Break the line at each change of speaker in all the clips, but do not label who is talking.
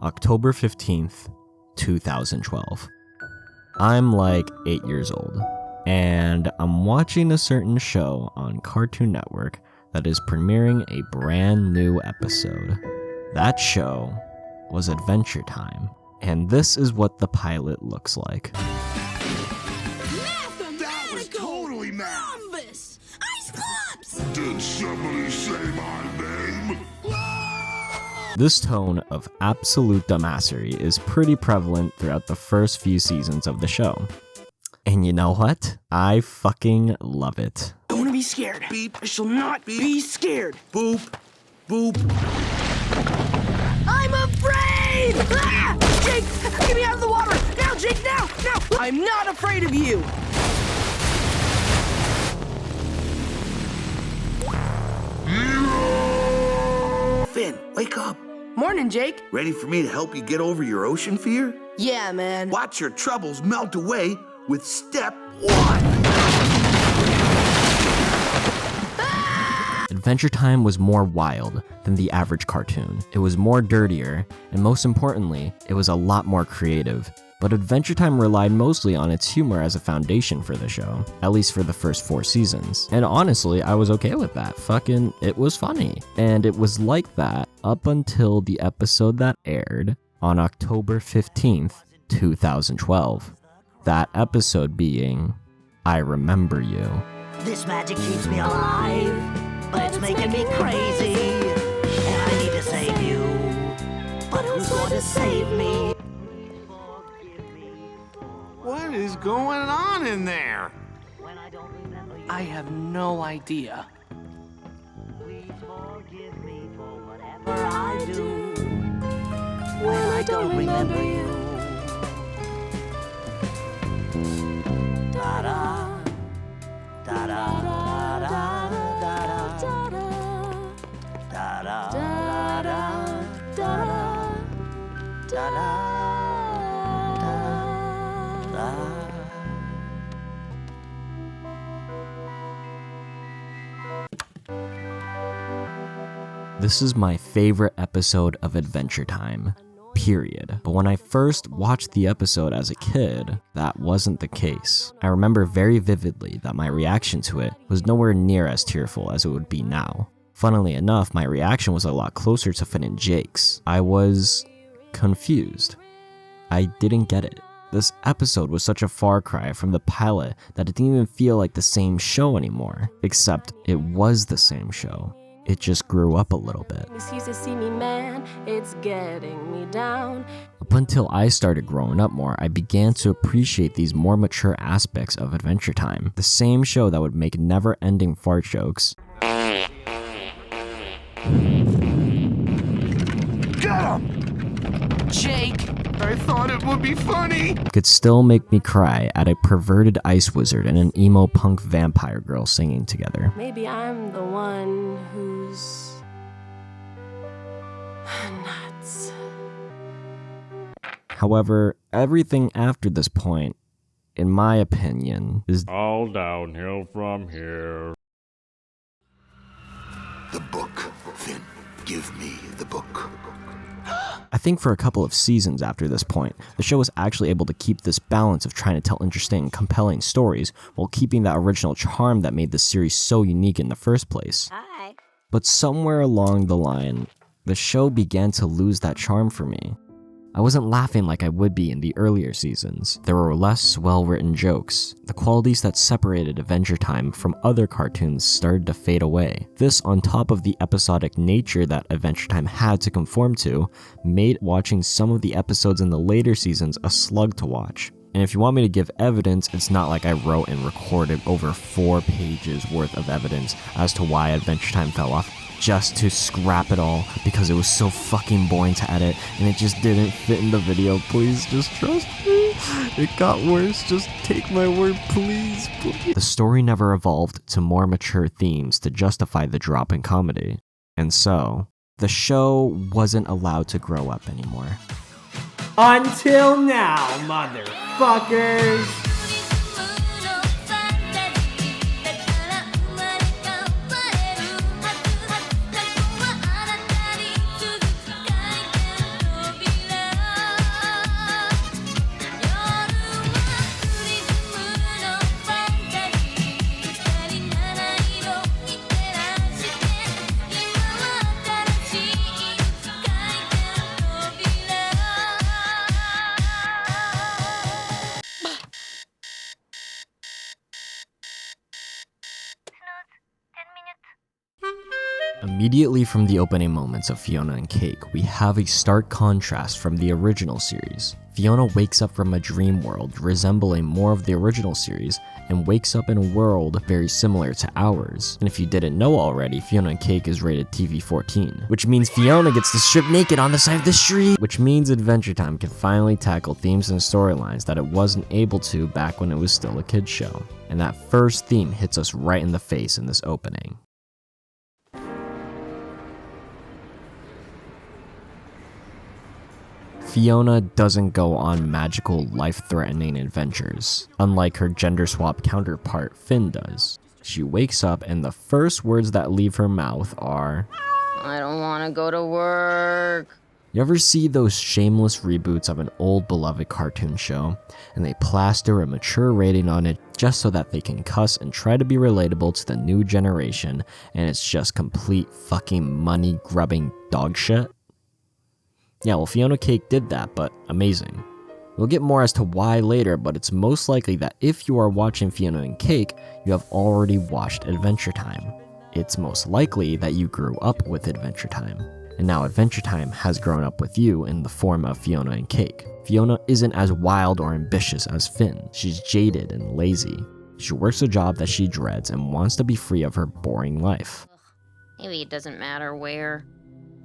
October 15th, 2012. I'm like 8 years old, and I'm watching a certain show on Cartoon Network that is premiering a brand new episode. That show was Adventure Time, and this is what the pilot looks like.
That was totally marvelous! Ice Clubs!
Did somebody say my name?
This tone of absolute dumbassery is pretty prevalent throughout the first few seasons of the show. And you know what? I fucking love it.
Don't want to be scared.
Beep.
I shall not be scared.
Boop. Boop.
I'm afraid! Ah! Jake, get me out of the water! Now, Jake, now! Now! I'm not afraid of you!
Finn, wake up.
Morning, Jake.
Ready for me to help you get over your ocean fear?
Yeah, man.
Watch your troubles melt away with step 1.
Adventure Time was more wild than the average cartoon. It was more dirtier, and most importantly, it was a lot more creative. But Adventure Time relied mostly on its humor as a foundation for the show, at least for the first 4 seasons. And honestly, I was okay with that. It was funny. And it was like that up until the episode that aired on October 15th, 2012. That episode being, I Remember You.
This magic keeps me alive, but it's making me crazy, and I need to save you. But who's going to save me?
What is going on in there?
When I don't remember you,
I have no idea.
please forgive me for whatever I do. When I don't remember you. Da-da, da-da, da-da, da-da, da-da, da-da, da-da, da-da.
This is my favorite episode of Adventure Time, period. But when I first watched the episode as a kid, that wasn't the case. I remember very vividly that my reaction to it was nowhere near as tearful as it would be now. Funnily enough, my reaction was a lot closer to Finn and Jake's. I was confused. I didn't get it. This episode was such a far cry from the pilot that it didn't even feel like the same show anymore. Except it was the same show. It just grew up a little bit.
Excuse to see me, man, it's getting me down.
Up until I started growing up more, I began to appreciate these more mature aspects of Adventure Time. The same show that would make never-ending fart jokes.
Get him!
Jake!
I thought it would be funny.
Could still make me cry at a perverted ice wizard and an emo punk vampire girl singing together.
Maybe I'm the one who's nuts.
However, everything after this point, in my opinion, is
all downhill from here.
The book, Finn. Give me the book.
I think for a couple of seasons after this point, the show was actually able to keep this balance of trying to tell interesting, compelling stories while keeping that original charm that made the series so unique in the first place.
Hi.
But somewhere along the line, the show began to lose that charm for me. I wasn't laughing like I would be in the earlier seasons. There were less well-written jokes. The qualities that separated Adventure Time from other cartoons started to fade away. This, on top of the episodic nature that Adventure Time had to conform to, made watching some of the episodes in the later seasons a slug to watch. And if you want me to give evidence, it's not like I wrote and recorded over 4 pages worth of evidence as to why Adventure Time fell off, just to scrap it all because it was so fucking boring to edit and it just didn't fit in the video. Please just trust me. It got worse. Just take my word, please, please. The story never evolved to more mature themes to justify the drop in comedy. And so, the show wasn't allowed to grow up anymore.
Until now, motherfuckers!
Immediately from the opening moments of Fiona and Cake, we have a stark contrast from the original series. Fiona wakes up from a dream world resembling more of the original series and wakes up in a world very similar to ours. And if you didn't know already, Fiona and Cake is rated TV-14, which means Fiona gets to strip naked on the side of the street, which means Adventure Time can finally tackle themes and storylines that it wasn't able to back when it was still a kid's show. And that first theme hits us right in the face in this opening. Fiona doesn't go on magical, life-threatening adventures, unlike her gender-swap counterpart Finn does. She wakes up and the first words that leave her mouth are,
I don't want to go to work.
You ever see those shameless reboots of an old beloved cartoon show, and they plaster a mature rating on it just so that they can cuss and try to be relatable to the new generation, and it's just complete fucking money-grubbing dog shit? Yeah, well, Fiona Cake did that, but amazing. We'll get more as to why later, but it's most likely that if you are watching Fiona and Cake, you have already watched Adventure Time. It's most likely that you grew up with Adventure Time, and now Adventure Time has grown up with you in the form of Fiona and Cake. Fiona isn't as wild or ambitious as Finn. She's jaded and lazy. She works a job that she dreads and wants to be free of her boring life.
Maybe it doesn't matter where.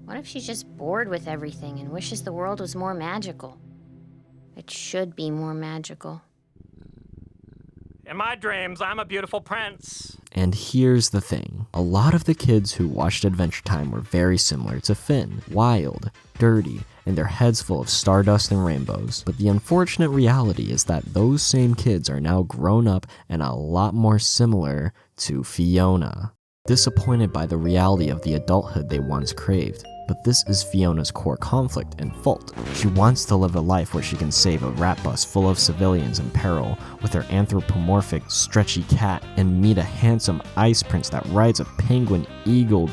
What if she's just bored with everything and wishes the world was more magical? It should be more magical.
In my dreams, I'm a beautiful prince.
And here's the thing. A lot of the kids who watched Adventure Time were very similar to Finn. Wild, dirty, and their heads full of stardust and rainbows. But the unfortunate reality is that those same kids are now grown up and a lot more similar to Fiona. Disappointed by the reality of the adulthood they once craved. But this is Fiona's core conflict and fault. She wants to live a life where she can save a rat bus full of civilians in peril with her anthropomorphic, stretchy cat and meet a handsome ice prince that rides a penguin eagle.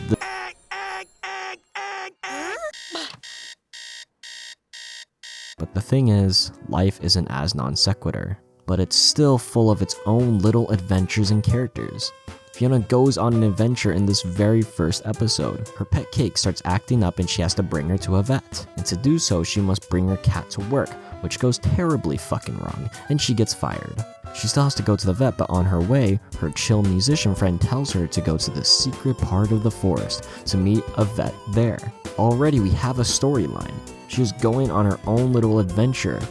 But the thing is, life isn't as non sequitur, but it's still full of its own little adventures and characters. Fiona goes on an adventure in this very first episode. Her pet Cake starts acting up and she has to bring her to a vet. And to do so, she must bring her cat to work, which goes terribly fucking wrong, and she gets fired. She still has to go to the vet, but on her way, her chill musician friend tells her to go to the secret part of the forest to meet a vet there. Already we have a storyline. She's going on her own little adventure.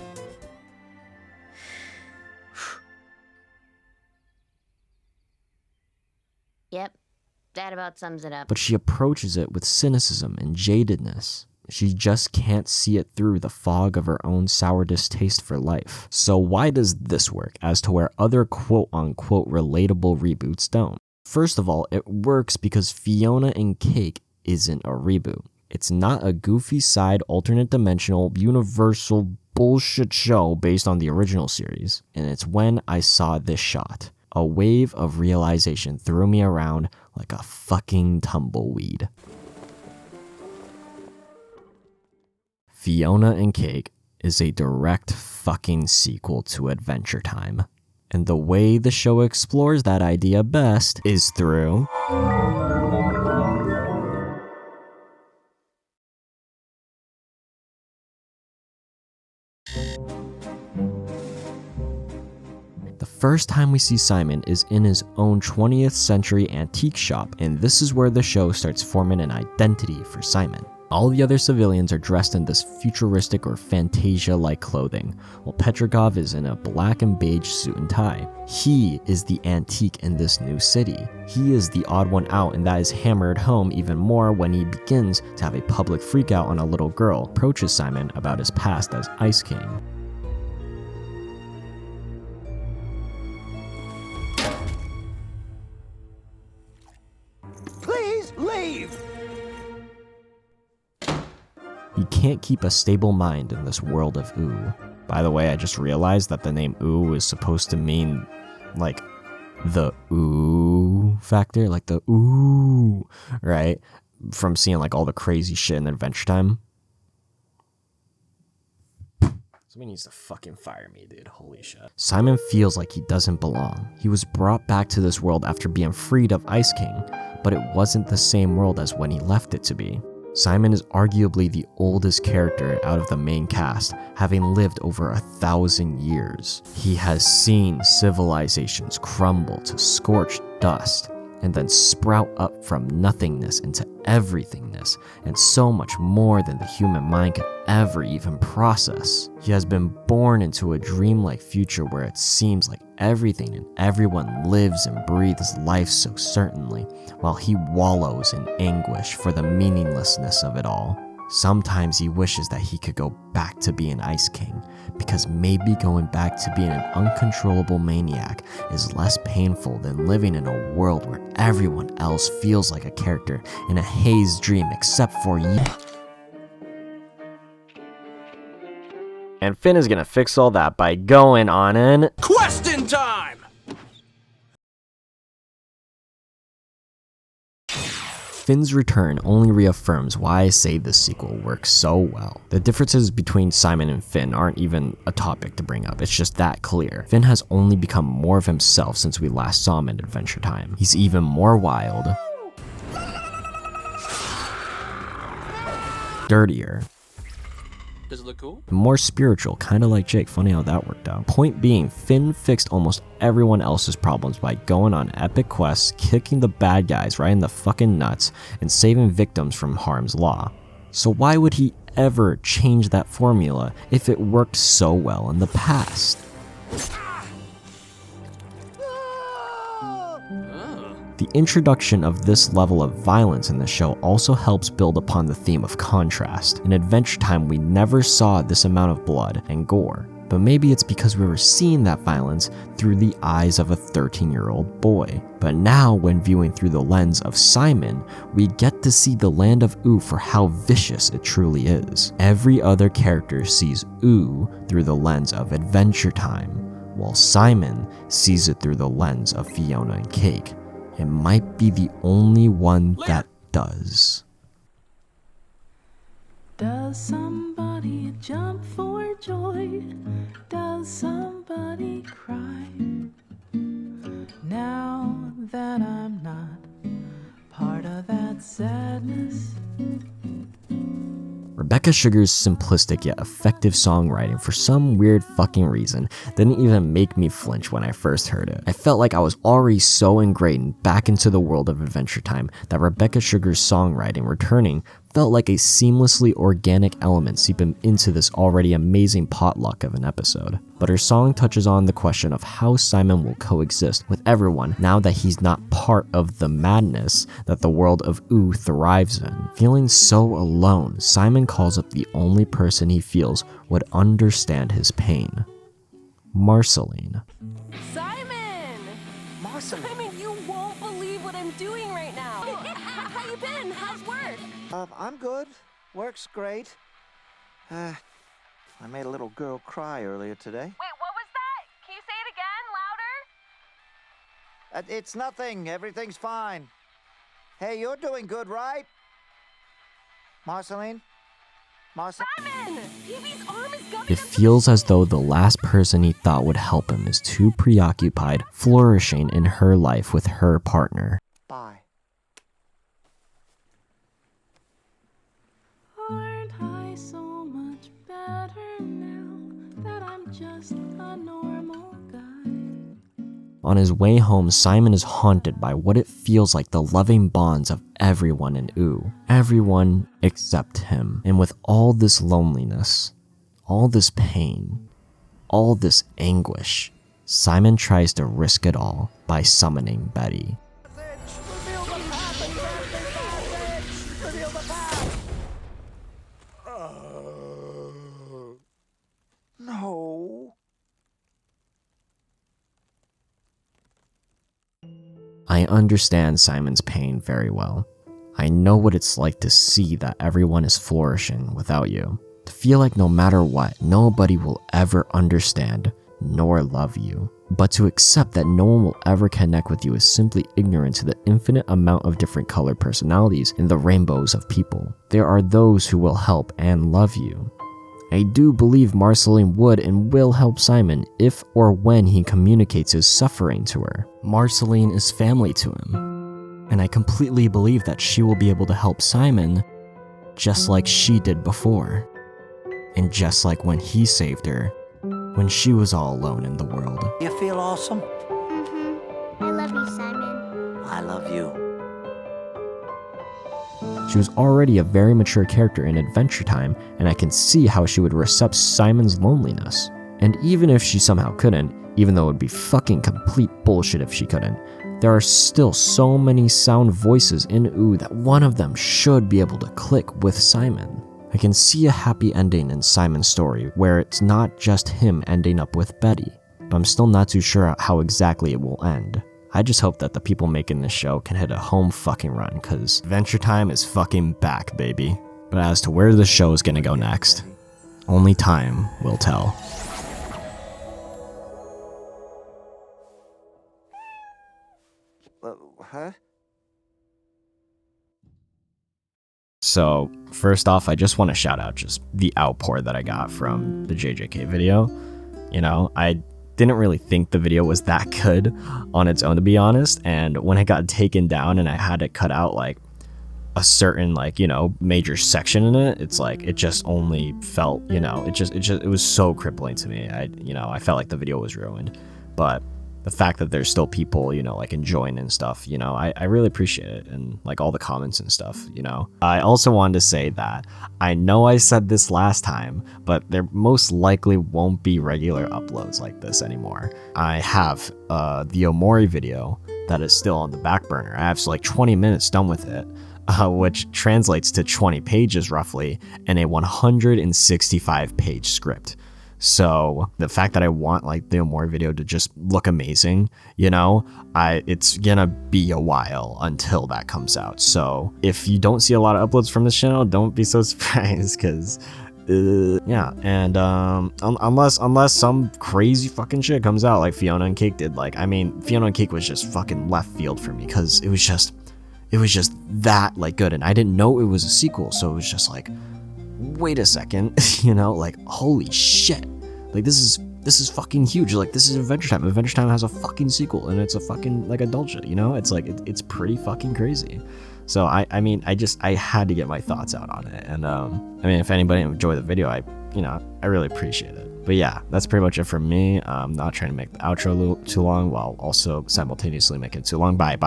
Yep, that about sums it up.
But she approaches it with cynicism and jadedness. She just can't see it through the fog of her own sour distaste for life. So why does this work as to where other quote-unquote relatable reboots don't? First of all, it works because Fiona and Cake isn't a reboot. It's not a goofy side, alternate dimensional, universal bullshit show based on the original series. And it's when I saw this shot. A wave of realization threw me around like a fucking tumbleweed. Fiona and Cake is a direct fucking sequel to Adventure Time. And the way the show explores that idea best is through the first time we see Simon is in his own 20th century antique shop, and this is where the show starts forming an identity for Simon. All the other civilians are dressed in this futuristic or Fantasia-like clothing, while Petrikov is in a black and beige suit and tie. He is the antique in this new city. He is the odd one out, and that is hammered home even more when he begins to have a public freakout on a little girl, approaches Simon about his past as Ice King.
Please leave!
He can't keep a stable mind in this world of ooh. By the way, I just realized that the name ooh is supposed to mean, like, the ooh factor, like the ooh, right? From seeing, like, all the crazy shit in Adventure Time. Somebody needs to fucking fire me, dude. Holy shit. Simon feels like he doesn't belong. He was brought back to this world after being freed of Ice King, but it wasn't the same world as when he left it to be. Simon is arguably the oldest character out of the main cast, having lived over 1,000 years. He has seen civilizations crumble to scorched dust, and then sprout up from nothingness into everythingness, and so much more than the human mind could ever even process. He has been born into a dreamlike future where it seems like everything and everyone lives and breathes life so certainly, while he wallows in anguish for the meaninglessness of it all. Sometimes he wishes that he could go back to being Ice King, because maybe going back to being an uncontrollable maniac is less painful than living in a world where everyone else feels like a character in a haze dream except for you. And Finn is gonna fix all that by going on an
Question time!
Finn's return only reaffirms why I say this sequel works so well. The differences between Simon and Finn aren't even a topic to bring up, it's just that clear. Finn has only become more of himself since we last saw him in Adventure Time. He's even more wild, dirtier,
Does it look cool?
more spiritual, kinda like Jake. Funny how that worked out. Point being, Finn fixed almost everyone else's problems by going on epic quests, kicking the bad guys right in the fucking nuts, and saving victims from harm's law. So why would he ever change that formula if it worked so well in the past? The introduction of this level of violence in the show also helps build upon the theme of contrast. In Adventure Time, we never saw this amount of blood and gore, but maybe it's because we were seeing that violence through the eyes of a 13-year-old boy. But now, when viewing through the lens of Simon, we get to see the land of Ooo for how vicious it truly is. Every other character sees Ooo through the lens of Adventure Time, while Simon sees it through the lens of Fiona and Cake. It might be the only one that does.
Does somebody jump for joy? Does somebody cry? Now that I'm not part of that sadness.
Rebecca Sugar's simplistic yet effective songwriting, for some weird fucking reason, didn't even make me flinch when I first heard it. I felt like I was already so ingrained back into the world of Adventure Time that Rebecca Sugar's songwriting returning felt like a seamlessly organic element seeping into this already amazing potluck of an episode. But her song touches on the question of how Simon will coexist with everyone now that he's not part of the madness that the world of Ooo thrives in. Feeling so alone, Simon calls up the only person he feels would understand his pain: Marceline.
Simon!
Marceline.
Simon, you won't believe what I'm doing right now. How you been? How's work?
I'm good. Work's great. I made a little girl cry earlier today.
Wait, what was that? Can you say it again, louder?
It's nothing. Everything's fine. Hey, you're doing good, right? Marceline?
Simon! PB's arm is gumming
It feels as though the last person he thought would help him is too preoccupied, flourishing in her life with her partner.
Bye.
Aren't I so much better now that I'm just a normal guy?
On his way home, Simon is haunted by what it feels like the loving bonds of everyone in Ooo. Everyone except him. And with all this loneliness, all this pain, all this anguish, Simon tries to risk it all by summoning Betty.
No.
I understand Simon's pain very well. I know what it's like to see that everyone is flourishing without you. To feel like no matter what, nobody will ever understand nor love you. But to accept that no one will ever connect with you is simply ignorant to the infinite amount of different colored personalities in the rainbows of people. There are those who will help and love you. I do believe Marceline would and will help Simon if or when he communicates his suffering to her. Marceline is family to him. And I completely believe that she will be able to help Simon just like she did before. And just like when he saved her, when she was all alone in the world.
You feel awesome?
Mm-hmm. I love you, Simon.
I love you.
She was already a very mature character in Adventure Time, and I can see how she would accept Simon's loneliness. And even if she somehow couldn't, even though it would be fucking complete bullshit if she couldn't, there are still so many sound voices in OO that one of them should be able to click with Simon. I can see a happy ending in Simon's story where it's not just him ending up with Betty, but I'm still not too sure how exactly it will end. I just hope that the people making this show can hit a home fucking run, cause Adventure Time is fucking back, baby. But as to where the show is gonna go next, only time will tell.
Huh?
So, first off, I just want to shout out just the outpour that I got from the JJK video. You know, I didn't really think the video was that good on its own, to be honest, and when it got taken down and I had to cut out like a certain like, you know, major section in it, it's like it just only felt, you know, it was so crippling to me. I felt like the video was ruined. But the fact that there's still people, you know, like enjoying and stuff, you know, I really appreciate it, and like all the comments and stuff, you know. I also wanted to say that I know I said this last time, but there most likely won't be regular uploads like this anymore. I have the Omori video that is still on the back burner. I have like 20 minutes done with it, which translates to 20 pages roughly, and a 165 page script. So the fact that I want like the Omori video to just look amazing, you know, it's gonna be a while until that comes out. So if you don't see a lot of uploads from this channel, don't be so surprised, because yeah. And unless some crazy fucking shit comes out like Fiona and Cake did. Like, I mean, Fiona and Cake was just fucking left field for me, because it was just that like good, and I didn't know it was a sequel, so it was just like, wait a second, you know, like, holy shit, like this is fucking huge. Like, this is Adventure Time. Adventure Time has a fucking sequel, and it's a fucking like adult shit, you know. It's like it's pretty fucking crazy. So I mean, I had to get my thoughts out on it, and I mean, if anybody enjoyed the video, I really appreciate it. But yeah, that's pretty much it from me. I'm not trying to make the outro too long while also simultaneously making it too long. Bye.